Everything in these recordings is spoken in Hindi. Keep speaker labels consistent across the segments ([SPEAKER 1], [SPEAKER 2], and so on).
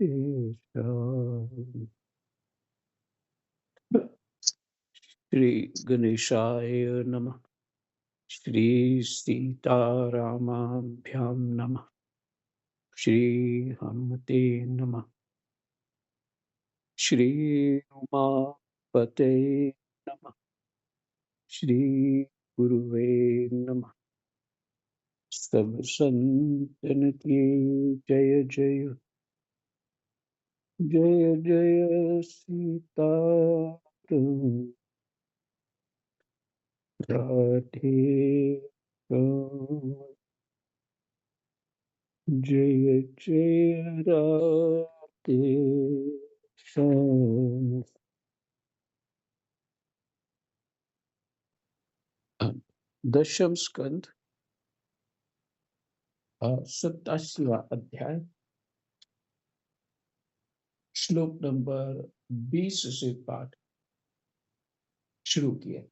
[SPEAKER 1] वेङ्कटेशाय श्री गणेशाय नमः। श्री सीतारामाभ्यां नमः। श्री हनुमते नमः। श्री उमापते नमः। श्री गुरुवे नमः। सब संतन की जय जय जय जय सीताराम। राधे राम। जय जय राधे श्याम। दशम स्कंद 87वां अध्याय श्लोक नंबर 20 से पाठ शुरू किया।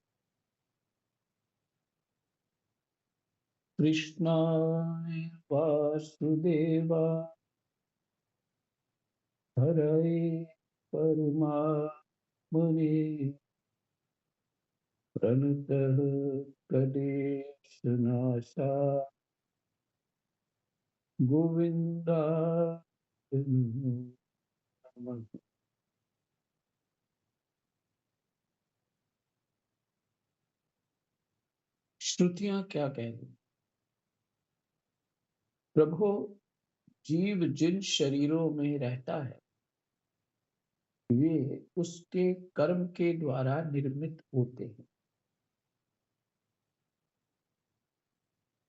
[SPEAKER 1] कृष्णाय वासुदेवा हरये परमात्मने प्रणतः क्लेशनाशा गोविन्दाय नमः। श्रुतियां क्या कह रही? प्रभु, जीव जिन शरीरों में रहता है वे उसके कर्म के द्वारा निर्मित होते हैं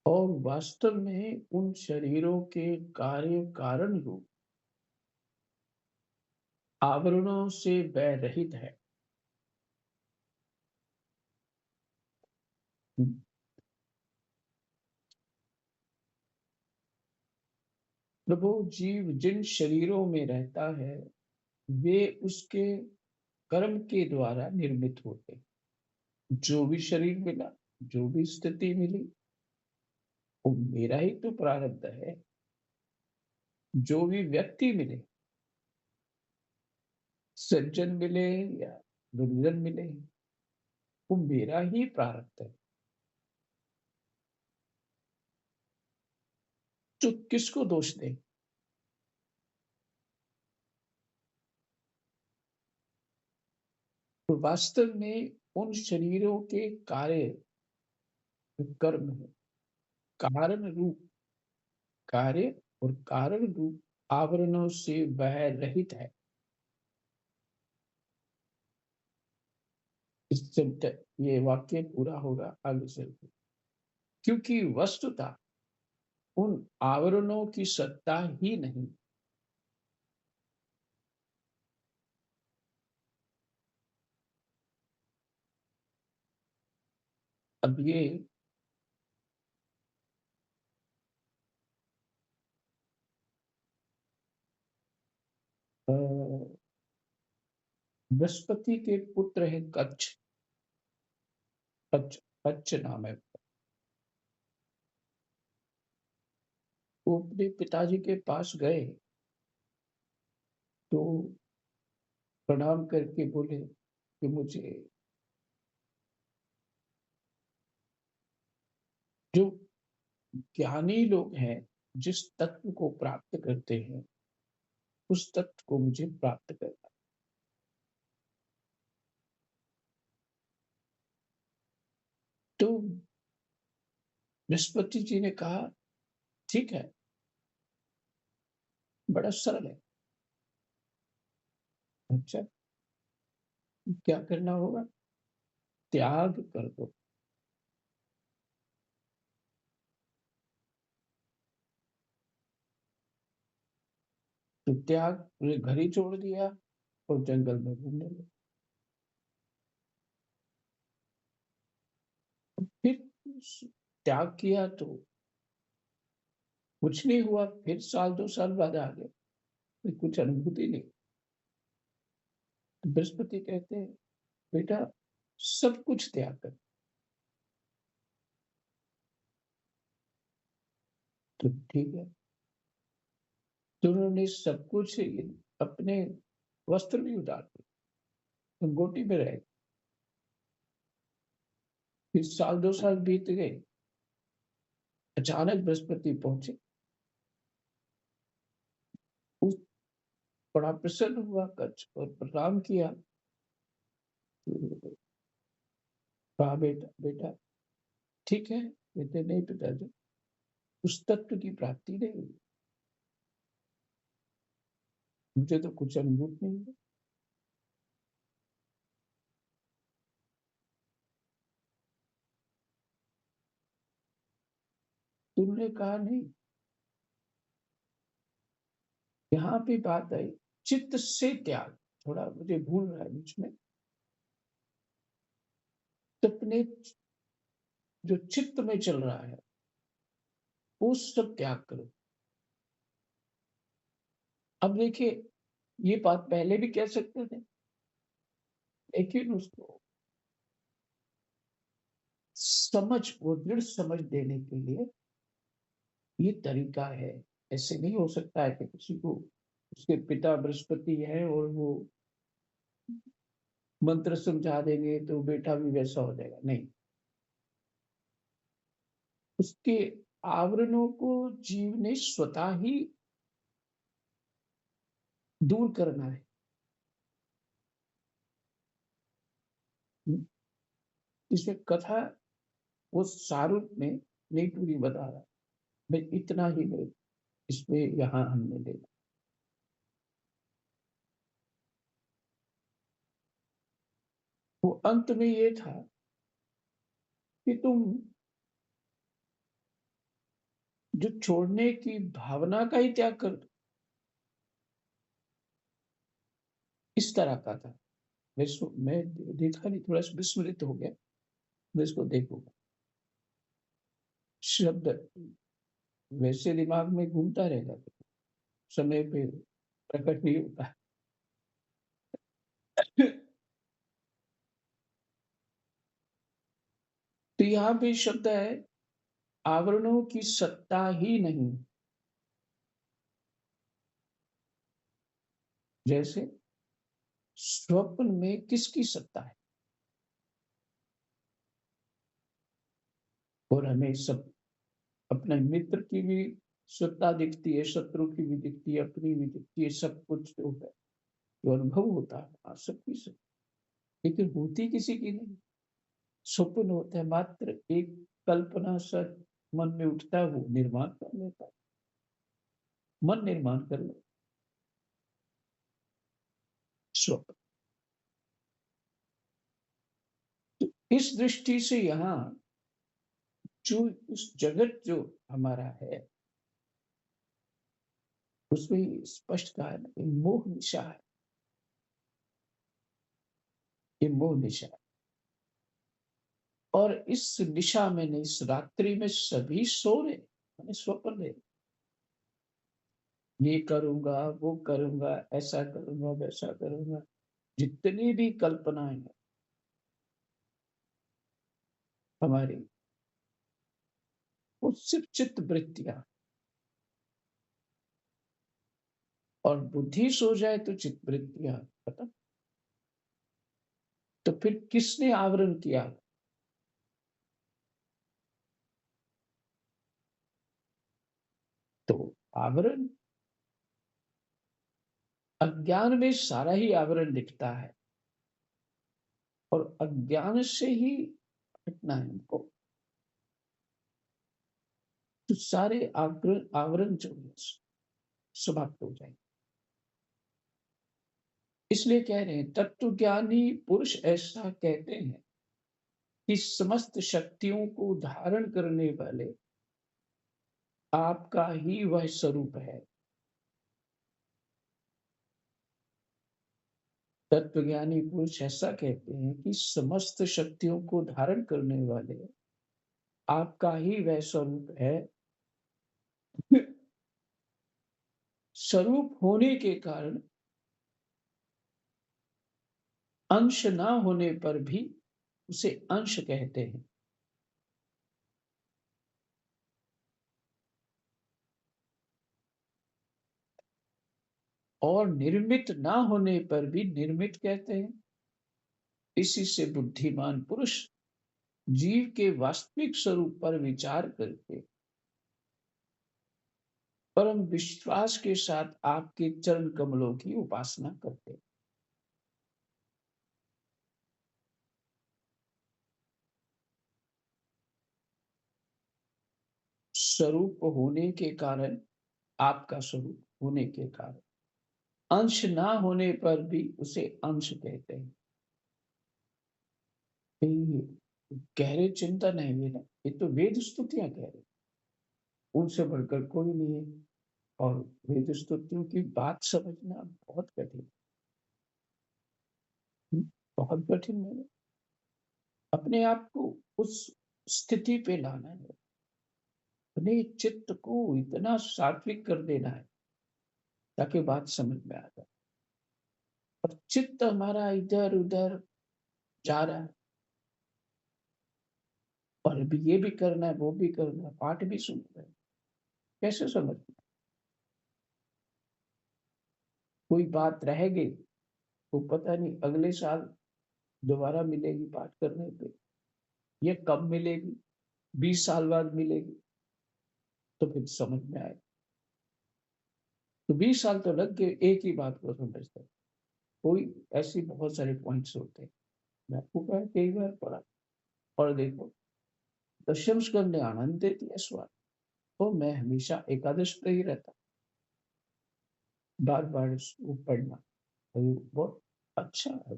[SPEAKER 1] और वास्तव में उन शरीरों के कार्य कारण रूप आवरणों से वह रहित है। प्रभु, जीव जिन शरीरों में रहता है वे उसके कर्म के द्वारा निर्मित होते हैं। जो भी शरीर मिला, जो भी स्थिति मिली, वो मेरा ही तो प्रारब्ध है। जो भी व्यक्ति मिले, सज्जन मिले या दुर्जन मिले, वो मेरा ही प्रारब्ध है। तो किसको दोष दे? तो वास्तव में उन शरीरों के कार्य कर्म है। कारण रूप कार्य और कारण रूप आवरणों से वह रहित है। इससे ये वाक्य पूरा होगा आगे चल के। क्योंकि वस्तुतः उन आवरणों की सत्ता ही नहीं। अब ये बृहस्पति के पुत्र है कच्छ। कच्छ कच्छ नाम है। वो अपने पिताजी के पास गए तो प्रणाम करके बोले कि मुझे जो ज्ञानी लोग हैं जिस तत्व को प्राप्त करते हैं उस तत्व को मुझे प्राप्त करना। तो बृहस्पति जी ने कहा ठीक है, बड़ा सरल है। अच्छा, क्या करना होगा? त्याग कर दो। तो त्याग पूरे घर ही छोड़ दिया और जंगल में घूमने लगे। फिर त्याग किया तो कुछ नहीं हुआ। फिर साल 2 साल बाद आ गए, फिर कुछ अनुभूति नहीं। तो बृहस्पति कहते हैं बेटा, सब कुछ त्याग कर। तो ठीक है, तो उन्होंने सब कुछ अपने वस्त्र भी उतार दिए, लंगोटी में रह गए। फिर साल 2 साल बीत गए, अचानक बृहस्पति पहुँचे। उस बड़ा प्रसन्न हुआ कच्छ और प्रणाम किया। तो कहा, बेटा बेटा ठीक है। कहते, नहीं पिताजी, उस तत्व की प्राप्ति नहीं हुई, मुझे तो कुछ अनुभूत नहीं हुआ। तुमने कहा नहीं। यहाँ पे बात आई चित्त से त्याग, थोड़ा मुझे भूल रहा है बीच में। तो अपने जो चित्त में चल रहा है वो सब त्याग करो। अब देखिए, ये बात पहले भी कह सकते थे, लेकिन उसको समझ, वो दृढ़ समझ देने के लिए ये तरीका है। ऐसे नहीं हो सकता है कि किसी को, उसके पिता बृहस्पति है और वो मंत्र समझा देंगे तो बेटा भी वैसा हो जाएगा, नहीं। उसके आवरणों को जीव ने स्वतः ही दूर करना है। इसमें कथा वो सारूप में नहीं पूरी बता रहा, मैं इतना ही मैं इसमें यहाँ हमने देखा। वो अंत में ये था कि तुम जो छोड़ने की भावना का ही त्याग कर दो, इस तरह का था। मैं देखा नहीं, थोड़ा सा विस्मृत हो गया, मैं इसको देखूंगा। शब्द वैसे दिमाग में घूमता रहेगा, समय पे प्रकट नहीं होता। तो यहाँ पे शब्द है, आवरणों की सत्ता ही नहीं। जैसे स्वप्न में किसकी सत्ता है? और हमें सब अपने मित्र की भी सत्ता दिखती है, शत्रु की भी दिखती है, अपनी भी दिखती है, सब कुछ जो है, जो अनुभव होता है, हाँ, सबकी सब, लेकिन होती किसी की नहीं। स्वप्न होता है, मात्र एक कल्पना सा मन में उठता है, वो निर्माण कर लेता है, मन निर्माण कर ले स्वप्न। तो इस दृष्टि से यहाँ जो इस जगत जो हमारा है, उसमें स्पष्ट कहा है ना, ये मोह निशा है, ये मोह निशा है। और इस निशा में नहीं, इस रात्रि में सभी सो रहे, मैंने स्वप्न रहे, ये करूंगा, वो करूंगा, ऐसा करूंगा, वैसा करूंगा, जितनी भी कल्पनाएं हैं हमारी, वो सिर्फ चित्त वृत्तियां। और बुद्धि सो जाए तो चित्त वृत्तियां खत्म। तो फिर किसने आवरण किया? तो आवरण, अज्ञान में सारा ही आवरण दिखता है, और अज्ञान से ही हटना है हमको। तो सारे आवरण आवरण जो है समाप्त हो जाएंगे। इसलिए कह रहे हैं, तत्वज्ञानी पुरुष ऐसा कहते हैं कि समस्त शक्तियों को धारण करने वाले आपका ही वह स्वरूप है। तत्वज्ञानी पुरुष ऐसा कहते हैं कि समस्त शक्तियों को धारण करने वाले आपका ही वह स्वरूप है। स्वरूप होने के कारण अंश ना होने पर भी उसे अंश कहते हैं। और निर्मित ना होने पर भी निर्मित कहते हैं। इसी से बुद्धिमान पुरुष जीव के वास्तविक स्वरूप पर विचार करके परम विश्वास के साथ आपके चरण कमलों की उपासना करते हैं। स्वरूप होने के कारण, आपका स्वरूप होने के कारण, अंश ना होने पर भी उसे अंश कहते हैं। ये गहरे चिंतन है ये ना, ये तो वेद स्तुतियां कह रहे, उनसे बढ़कर कोई नहीं है। और वेद स्तुतियों की बात समझना बहुत कठिन, बहुत कठिन है। अपने आप को उस स्थिति पे लाना है, अपने चित्त को इतना सात्विक कर देना है ताकि बात समझ में आ जाए। और चित्त हमारा इधर उधर जा रहा है, और अभी ये भी करना है, वो भी करना है, पाठ भी सुन रहे हैं, कैसे समझ में? कोई बात रह गई तो पता नहीं अगले साल दोबारा मिलेगी पाठ करने पे, ये कब मिलेगी, 20 साल बाद मिलेगी, तो फिर समझ में आए। तो 20 साल तो लग गए एक ही बात को समझते। कोई ऐसी बहुत सारे पॉइंट्स होते हैं, मैं आपको कहा कई बार पढ़ा। और देखो, दशम स्कंद ने आनंद देती है स्वाद, तो मैं हमेशा एकादश पे ही रहता, बार बार इसको पढ़ना, तो ये बहुत अच्छा है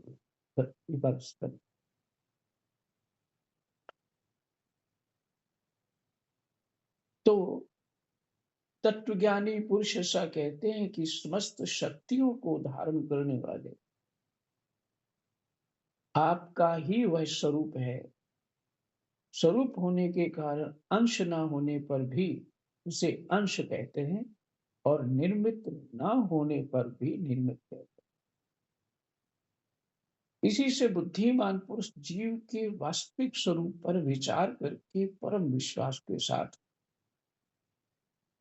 [SPEAKER 1] एकादश स्कंद। तो तत्वज्ञानी पुरुष ऐसा कहते हैं कि समस्त शक्तियों को धारण करने वाले आपका ही वह स्वरूप है। स्वरूप होने के कारण अंश ना होने पर भी उसे अंश कहते हैं, और निर्मित ना होने पर भी निर्मित कहते हैं। इसी से बुद्धिमान पुरुष जीव के वास्तविक स्वरूप पर विचार करके परम विश्वास के साथ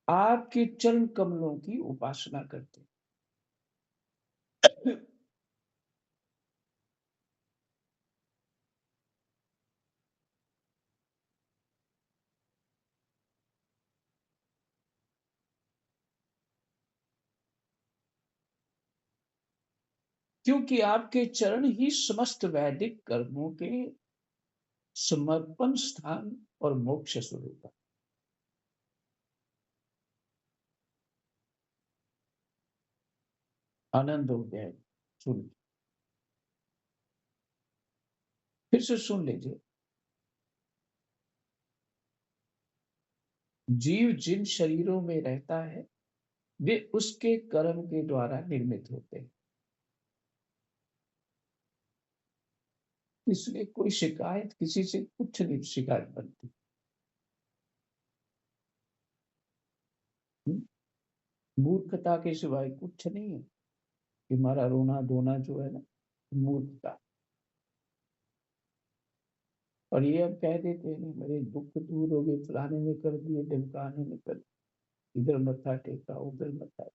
[SPEAKER 1] आपके चरण कमलों की उपासना करते हैं। क्योंकि आपके चरण ही समस्त वैदिक कर्मों के समर्पण स्थान और मोक्ष स्वरूप है। आनंद हो गया, सुन, फिर से सुन लीजिए। जीव जिन शरीरों में रहता है वे उसके कर्म के द्वारा निर्मित होते हैं, इसलिए कोई शिकायत किसी से कुछ नहीं शिकायत बनती। मूर्खता के सिवाय कुछ नहीं है कि हमारा रोना धोना जो है ना, मूर्खता। और ये अब कह देते हैं नहीं, मेरे दुख दूर हो गए, फलाने ने कर दिए, ढमकाने ने कर, इधर मत्था टेका उधर मत्था।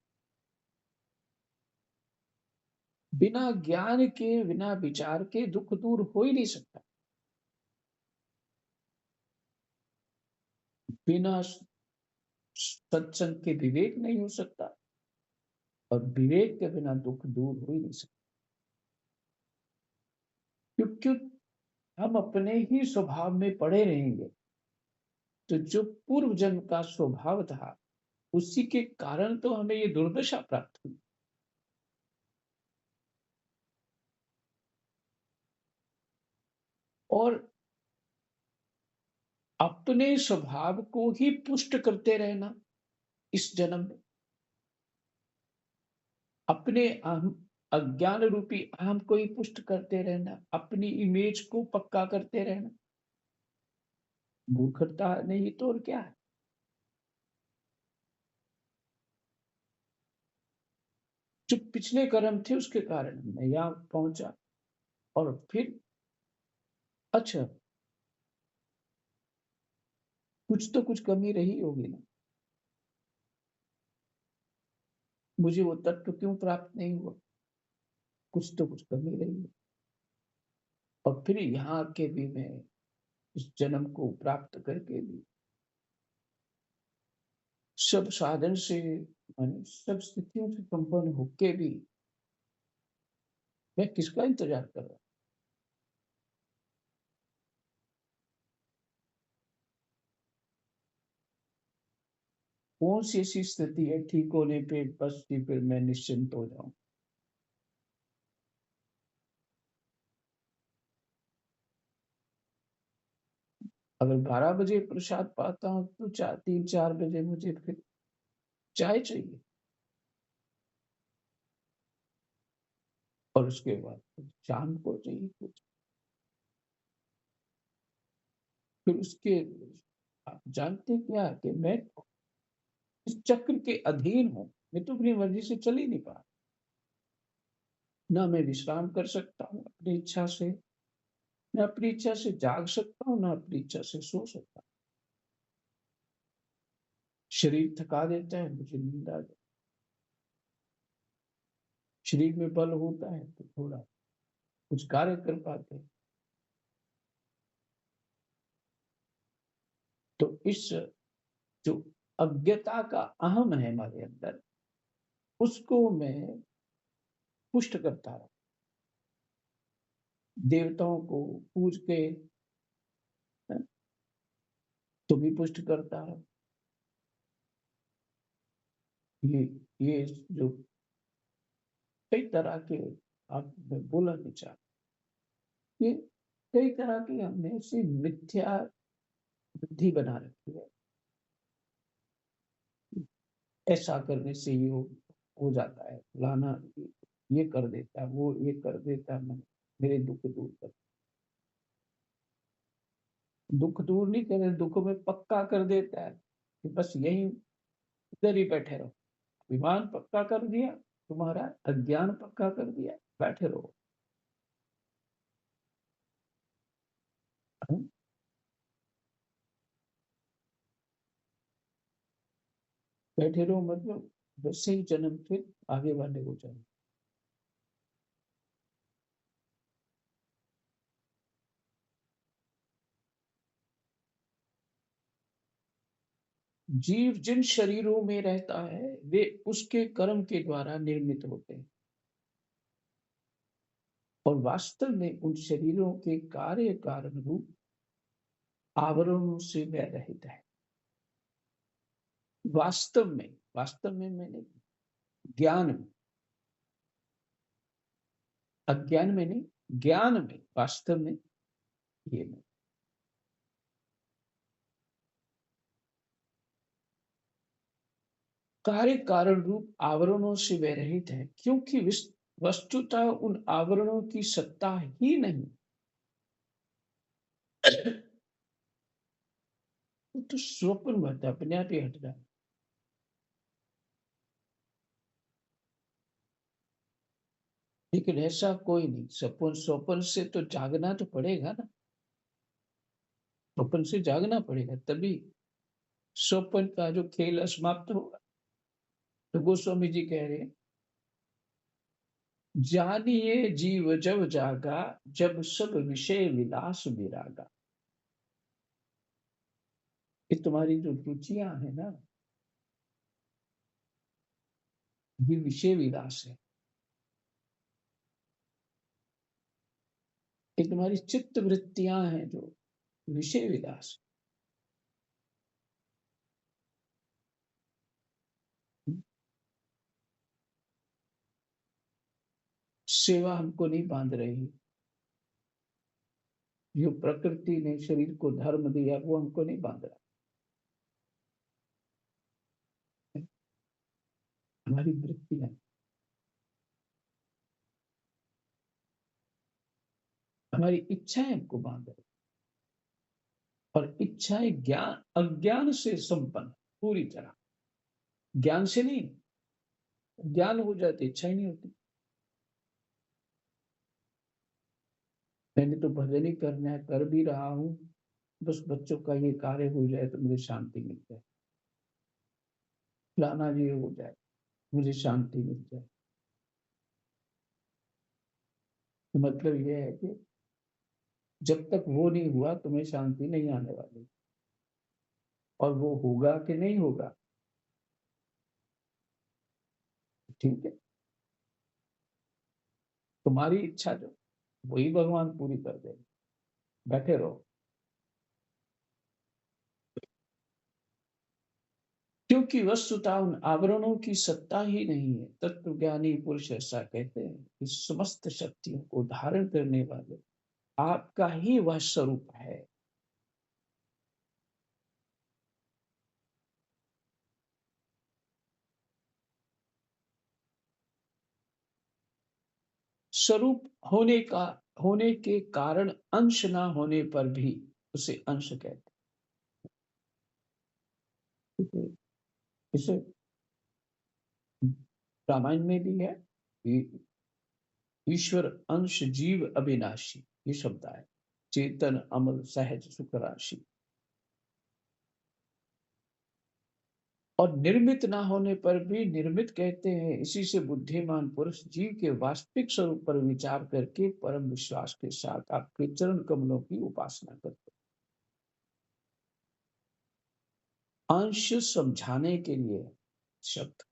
[SPEAKER 1] बिना ज्ञान के बिना विचार के दुख दूर हो ही नहीं सकता। बिना सत्संग के विवेक नहीं हो सकता, और विवेक के बिना दुख दूर हो ही नहीं सकता। क्योंकि हम अपने ही स्वभाव में पड़े रहेंगे, तो जो पूर्व जन्म का स्वभाव था उसी के कारण तो हमें ये दुर्दशा प्राप्त हुई। और अपने स्वभाव को ही पुष्ट करते रहना इस जन्म में, अपने अहम, अज्ञान रूपी अहम को ही पुष्ट करते रहना, अपनी इमेज को पक्का करते रहना, मूर्खता नहीं तो और क्या है। जो पिछले कर्म थे उसके कारण मैं यहाँ पहुंचा, और फिर अच्छा, कुछ तो कुछ कमी रही होगी ना। मुझे वो तत्व क्यों प्राप्त नहीं हुआ? कुछ तो कुछ कमी रही है। और फिर यहाँ आके भी मैं इस जन्म को प्राप्त करके भी सब साधन से माने सब स्थितियों से संपन्न होके भी मैं किसका इंतजार कर रहा हूँ? कौन सी ऐसी स्थिति है ठीक होने पे बस कि फिर मैं निश्चिंत हो जाऊं? अगर 12 बजे प्रसाद पाता हूँ तो 3-4 बजे मुझे फिर चाय चाहिए और उसके बाद फिर शाम को चाहिए कुछ। फिर उसके आप जानते क्या कि मैं इस चक्र के अधीन हूँ। मैं तो अपनी मर्जी से चल ही नहीं पा रहा। ना मैं विश्राम कर सकता हूँ अपनी इच्छा से, ना अपनी इच्छा से जाग सकता हूँ, ना अपनी इच्छा से सो सकता हूँ। शरीर थका देता है, मुझे नींद आ जाती है। शरीर में बल होता है तो थोड़ा कुछ कार्य कर पाते हैं। तो इस जो अज्ञता का अहम है हमारे अंदर, उसको मैं पुष्ट करता रहा। देवताओं को पूज के तो भी पुष्ट करता रहा। ये ये जो कई तरह के आप मैं बोला नहीं चाहता, ये कई तरह की हमने ऐसी मिथ्या बुद्धि बना रखी है। ऐसा करने से ये हो जाता है, फलाना ये कर देता है, वो ये कर देता है, मेरे दुख दूर कर। दुख दूर नहीं करे, दुख में पक्का कर देता है कि बस यही इधर ही बैठे रहो। विमान पक्का कर दिया, तुम्हारा अज्ञान पक्का कर दिया, बैठे रहो। हाँ? बैठे रहो मतलब वैसे ही जन्म फिर आगे वाले हो जाए। जीव जिन शरीरों में रहता है वे उसके कर्म के द्वारा निर्मित होते हैं और वास्तव में उन शरीरों के कार्य कारण रूप आवरणों से वह रहित है। वास्तव में मैंने ज्ञान में, अज्ञान में नहीं, ज्ञान में वास्तव में ये नहीं। कार्य कारण रूप आवरणों से वह रहित है क्योंकि वस्तुतः उन आवरणों की सत्ता ही नहीं। तो स्वप्न बता अपने आप ही हट जाए। लेकिन ऐसा कोई नहीं, स्वप्न स्वप्न से तो जागना तो पड़ेगा ना। स्वप्न से जागना पड़ेगा तभी स्वप्न का जो खेल समाप्त होगा। तो गोस्वामी जी कह रहे हैं, जानिए जीव जब जागा, जब सब विषय विलास विरागा। ये तुम्हारी जो रुचियां है ना, ये विषय विलास है। ये तुम्हारी चित्त वृत्तियां हैं जो विषय विलास है। सेवा हमको नहीं बांध रही। जो प्रकृति ने शरीर को धर्म दिया वो हमको नहीं बांध रहा है। हमारी वृत्तियां, हमारी इच्छाएं हमको बांध रही। और इच्छाएं ज्ञान अज्ञान से संपन्न पूरी तरह। ज्ञान से नहीं, ज्ञान हो जाती इच्छा ही नहीं होती। मैंने तो भजन ही करना है, कर भी रहा हूँ, बस बच्चों का ये कार्य हो जाए तो मुझे शांति मिल जाए, फलाना जी हो जाए। मुझे शांति मिल जाए। तो मतलब ये है कि जब तक वो नहीं हुआ तुम्हें शांति नहीं आने वाली, और वो होगा कि नहीं होगा, ठीक है, तुम्हारी इच्छा जो वही भगवान पूरी कर देंगे। बैठे रहो। क्योंकि वस्तुतः उन आवरणों की सत्ता ही नहीं है। तत्वज्ञानी पुरुष ऐसा कहते हैं कि समस्त शक्तियों को धारण करने वाले आपका ही वह स्वरूप है। स्वरूप होने के कारण अंश ना होने पर भी उसे अंश कहते हैं। इसे रामायण में भी है कि ईश्वर अंश जीव अविनाशी, ये शब्द आए। चेतन अमल सहज सुख राशि। और निर्मित ना होने पर भी निर्मित कहते हैं। इसी से बुद्धिमान पुरुष जीव के वास्तविक स्वरूप पर विचार करके परम विश्वास के साथ आपके चरण कमलों की उपासना करते हैं। अंश समझाने के लिए शब्द।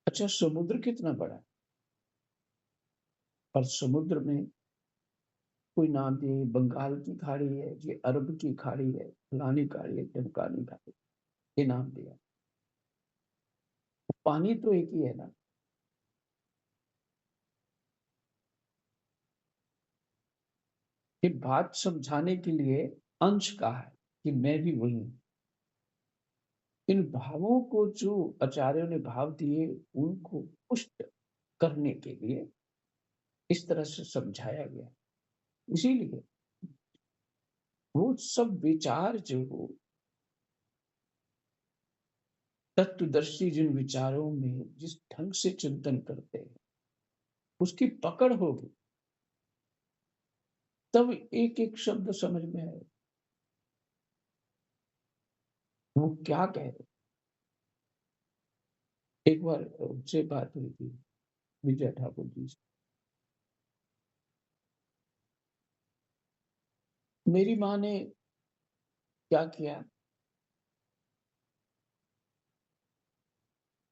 [SPEAKER 1] अच्छा, समुद्र कितना बड़ा है? और समुद्र में कोई नाम दिए, बंगाल की खाड़ी है, ये अरब की खाड़ी है, फलानी खाड़ी है, ढमकानी खाड़ी, ये नाम दिया। पानी तो एक ही है ना। ये बात समझाने के लिए अंश कहा है कि मैं भी वही हूं। इन भावों को जो आचार्यों ने भाव दिए उनको पुष्ट करने के लिए इस तरह से समझाया गया। इसीलिए वो सब विचार जो हो, तत्वदर्शी जिन विचारों में जिस ढंग से चिंतन करते हैं उसकी पकड़ होगी, तब एक एक शब्द समझ में आए वो क्या कह रहे। एक बार उनसे बात हुई थी, विजय ठाकुर जी से। मेरी माँ ने क्या किया,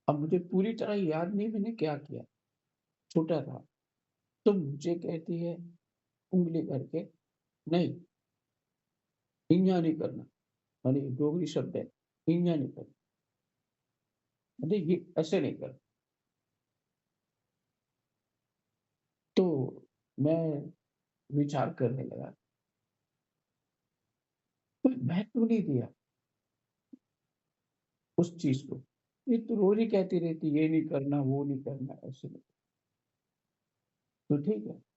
[SPEAKER 1] अब मुझे पूरी तरह याद नहीं मैंने क्या किया, छोटा था। तो मुझे कहती है उंगली करके, नहीं, इन्या नहीं करना। मैंने डोगरी शब्द है, इन्या नहीं करना, अरे ये ऐसे नहीं करना। तो मैं विचार करने लगा, कोई महत्व नहीं दिया उस चीज को। ये तो रोज ही कहती रहती, ये नहीं करना, वो नहीं करना, ऐसे नहीं। तो ठीक है।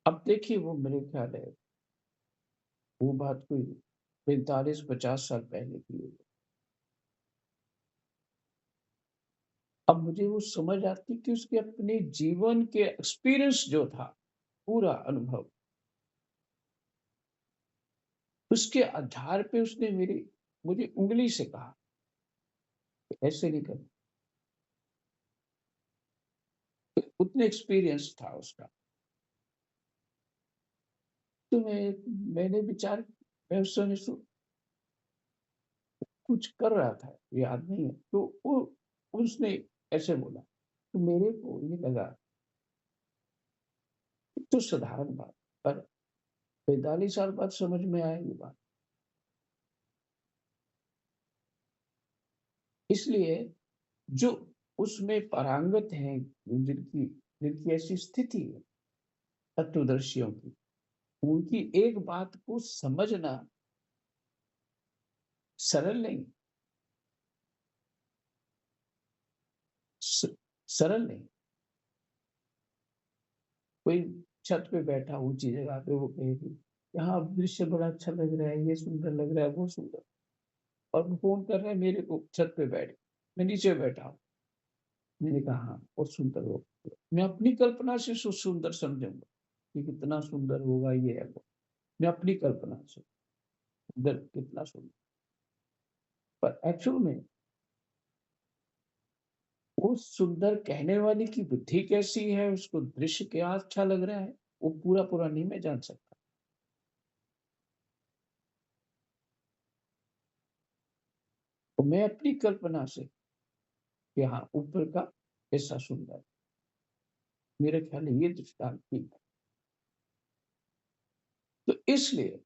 [SPEAKER 1] अब देखिए वो मेरे ख्याल है वो बात कोई 45-50 साल पहले की है। अब मुझे वो समझ आती कि उसके अपने जीवन के एक्सपीरियंस जो था, पूरा अनुभव, उसके आधार पे उसने मेरी मुझे उंगली से कहा कि ऐसे नहीं करना। उतने एक्सपीरियंस था उसका। तो मैंने विचार, मैं उस समय कुछ कर रहा था, याद नहीं है। तो वो उसने ऐसे बोला, तो मेरे को ये लगा तो साधारण बात, पर 45 साल बाद समझ में आएगी बात। इसलिए जो उसमें पारंगत हैं, जिनकी जिनकी ऐसी स्थिति है तत्वदर्शियों की, उनकी एक बात को समझना सरल नहीं, स- सरल नहीं। कोई छत पे बैठा ऊंची जगह पे, वो कहेगी यहाँ दृश्य बड़ा अच्छा लग रहा है, ये सुंदर लग रहा है, वो सुंदर, और वो फोन कर रहे हैं मेरे को, छत पे बैठ, मैं नीचे बैठा हूँ। मैंने कहा हाँ, और सुंदर हो, मैं अपनी कल्पना से सुंदर समझूंगा, कि कितना सुंदर होगा ये है वो। मैं अपनी कल्पना से, सुंदर कितना सुंदर। पर एक्चुअल में वो सुंदर कहने वाले की बुद्धि कैसी है, उसको दृश्य क्या अच्छा लग रहा है, वो पूरा-पूरा नहीं मैं जान सकता। तो मैं अपनी कल्पना से कि हाँ, ऊपर का ऐसा सुंदर, मेरे ख्याल में ये दृष्टांत ठीक है। तो इसलिए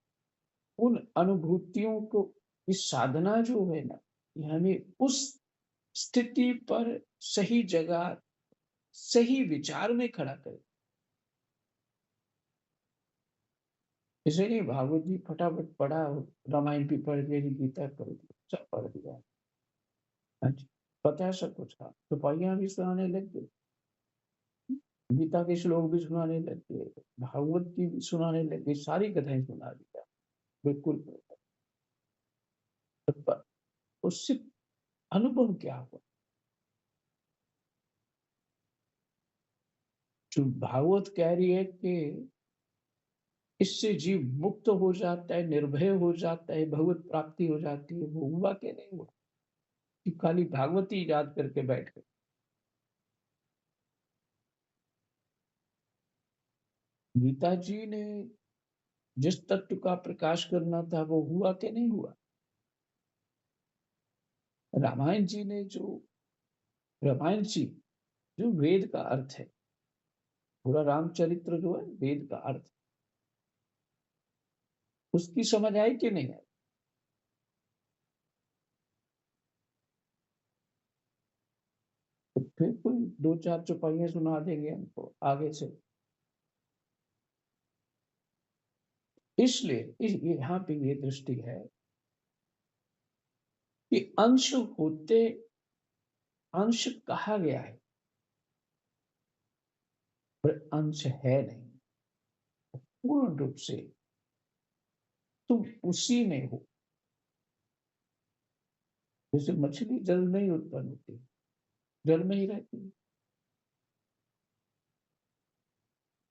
[SPEAKER 1] उन अनुभूतियों को, इस साधना जो है ना, ये हमें उस स्थिति पर सही जगह, सही विचार में खड़ा करे। ऐसे नहीं भागवत जी फटाफट पढ़ा, रामायण भी पढ़ ली, गीता पढ़ ली, सब पढ़ लिया। हाँ जी, पता है सब कुछ। हाँ, चौपाइयाँ भी सुनाने लग गए, गीता के श्लोक भी सुनाने लग गए, भागवत की भी सुनाने लग गए, सारी कथाएँ सुना दिया। बिल्कुल। पर उससे अनुभव क्या हुआ? जो भागवत कह रही है कि इससे जीव मुक्त हो जाता है, निर्भय हो जाता है, भगवत प्राप्ति हो जाती है, वो हुआ कि नहीं हुआ? कि खाली भागवत ही याद करके बैठ गए। गीता जी ने जिस तत्व का प्रकाश करना था वो हुआ कि नहीं हुआ? रामायण जी ने जो, रामायण जी जो वेद का अर्थ है, पूरा रामचरित्र जो है वेद का अर्थ, उसकी समझ आई कि नहीं आई? तो फिर कोई 2-4 चौपाइयाँ सुना देंगे हमको आगे से। इसलिए यहाँ पे ये दृष्टि है कि अंश होते, अंश कहा गया है, पर अंश है नहीं। पूर्ण रूप से तुम उसी में हो। जैसे मछली जल में ही उत्पन्न होती है, जल में ही रहती है।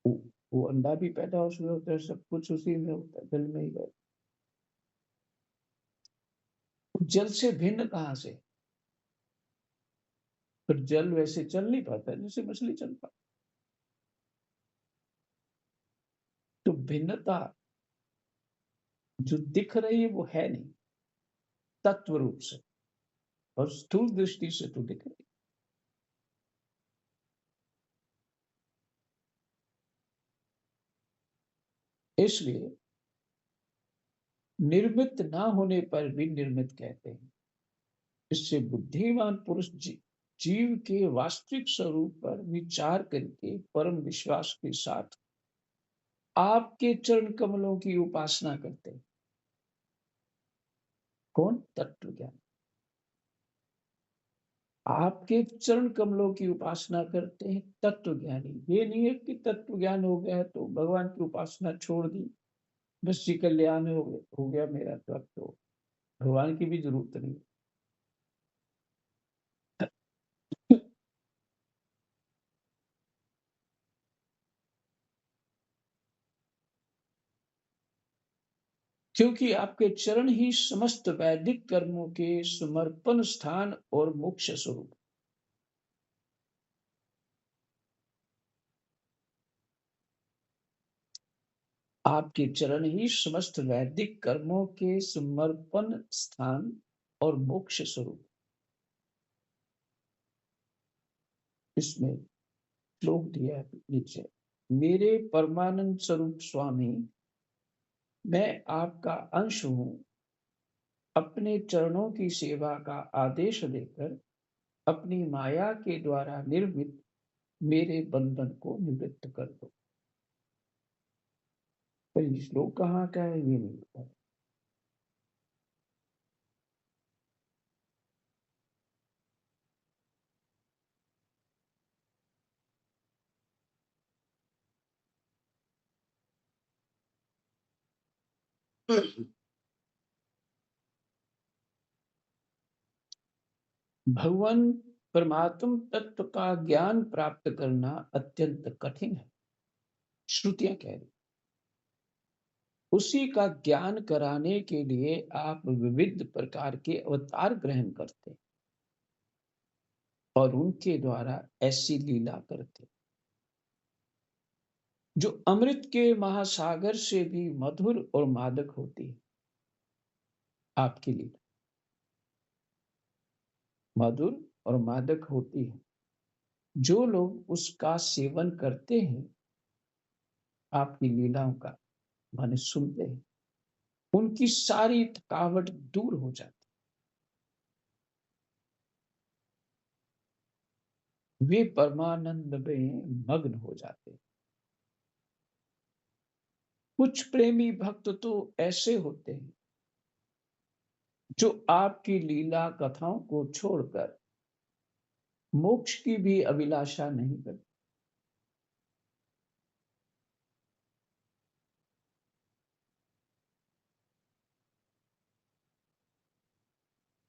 [SPEAKER 1] वो, वो अंडा भी पैदा उसमें होता है, सब कुछ उसी में होता है, जल में ही रहता है। जल से भिन्न कहाँ से? फिर जल वैसे चल नहीं पाता जैसे मछली चल पाती। तो भिन्नता जो दिख रही है वो है नहीं, तत्व रूप से और स्थूल दृष्टि से तो दिख रही है। इसलिए निर्मित ना होने पर भी निर्मित कहते हैं। इससे बुद्धिमान पुरुष जीव के वास्तविक स्वरूप पर विचार करके परम विश्वास के साथ आपके चरण कमलों की उपासना करते हैं। कौन? तत्व ज्ञान। आपके चरण कमलों की उपासना करते हैं तत्व ज्ञानी। ये नहीं है कि तत्व ज्ञान हो गया तो भगवान की उपासना छोड़ दी, बस जी कल्याण हो गया मेरा, तो भगवान की भी जरूरत नहीं। क्योंकि आपके चरण ही समस्त वैदिक कर्मों के समर्पण स्थान और मोक्ष स्वरूप। आपके चरण ही समस्त वैदिक कर्मों के समर्पण स्थान और मोक्ष स्वरूप। इसमें श्लोक दिया है नीचे, मेरे परमानंद स्वरूप स्वामी, मैं आपका अंश हूं, अपने चरणों की सेवा का आदेश देकर अपनी माया के द्वारा निर्मित मेरे बंधन को निवृत्त कर दो। पर ये श्लोक कहाँ का है ये नहीं पता। भगवान परमात्म तत्व का ज्ञान प्राप्त करना अत्यंत कठिन है। श्रुतियाँ कह रही। उसी का ज्ञान कराने के लिए आप विविध प्रकार के अवतार ग्रहण करते और उनके द्वारा ऐसी लीला करते, जो अमृत के महासागर से भी मधुर और मादक होती है। आपकी लीला मधुर और मादक होती है। जो लोग उसका सेवन करते हैं, आपकी लीलाओं का माने सुनते हैं, उनकी सारी थकावट दूर हो जाती है। वे परमानंद में मग्न हो जाते हैं। कुछ प्रेमी भक्त तो ऐसे होते हैं जो आपकी लीला कथाओं को छोड़कर मोक्ष की भी अभिलाषा नहीं करते।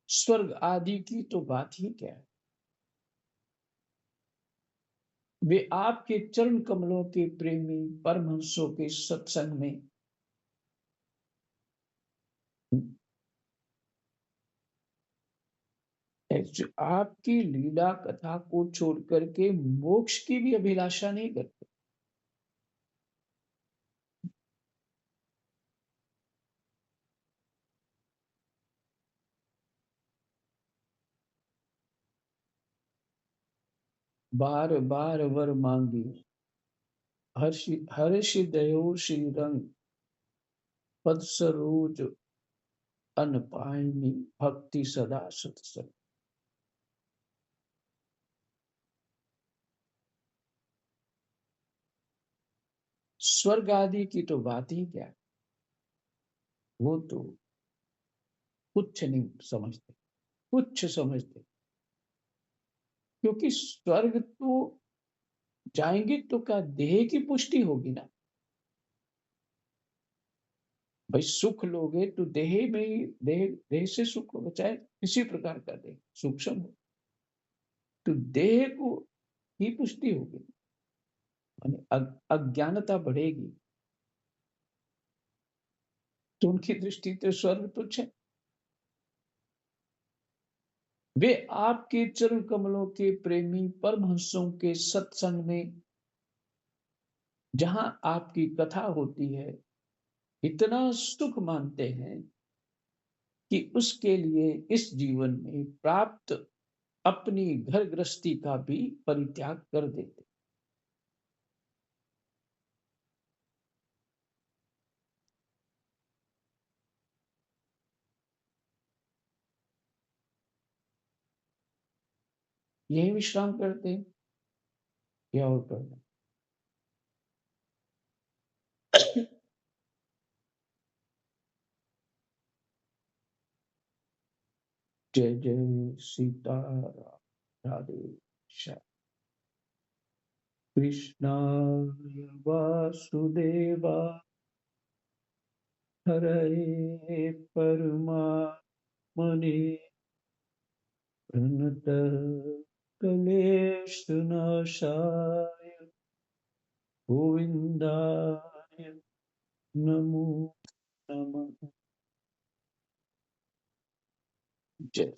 [SPEAKER 1] स्वर्ग आदि की तो बात ही क्या है। वे आपके चरण कमलों के प्रेमी परमहंसों के सत्संग में ऐसे आपकी लीला कथा को छोड़ करके मोक्ष की भी अभिलाषा नहीं करते। बार बार वर मांगी, हर्ष दयो श्री रंग, पद सरोज अन पायनी, भक्ति सदा सत्संग। स्वर्ग आदि की तो बात ही क्या है। वो तो कुछ नहीं समझते, कुछ समझते, क्योंकि स्वर्ग तो जाएंगे तो क्या देह की पुष्टि होगी ना। भाई सुख लोगे तो देह में ही देह देह से सुख होगा, चाहे किसी प्रकार का देह सूक्ष्म हो, तो देह को ही पुष्टि होगी, यानी अज्ञानता बढ़ेगी, तो उनकी दृष्टि तो स्वर्ग तुच्छ है। वे आपके चरण कमलों के प्रेमी परमहंसों के सत्संग में जहां आपकी कथा होती है, इतना सुख मानते हैं कि उसके लिए इस जीवन में प्राप्त अपनी घर गृहस्थी का भी परित्याग कर देते। यही विश्राम करते हैं या और करना। जय जय सीताराम। राधे श्याम। कृष्णाय वासुदेवा हरे परमात्मने प्रणत क्लेशनाशाय गोविंदाय नमो नमः। जय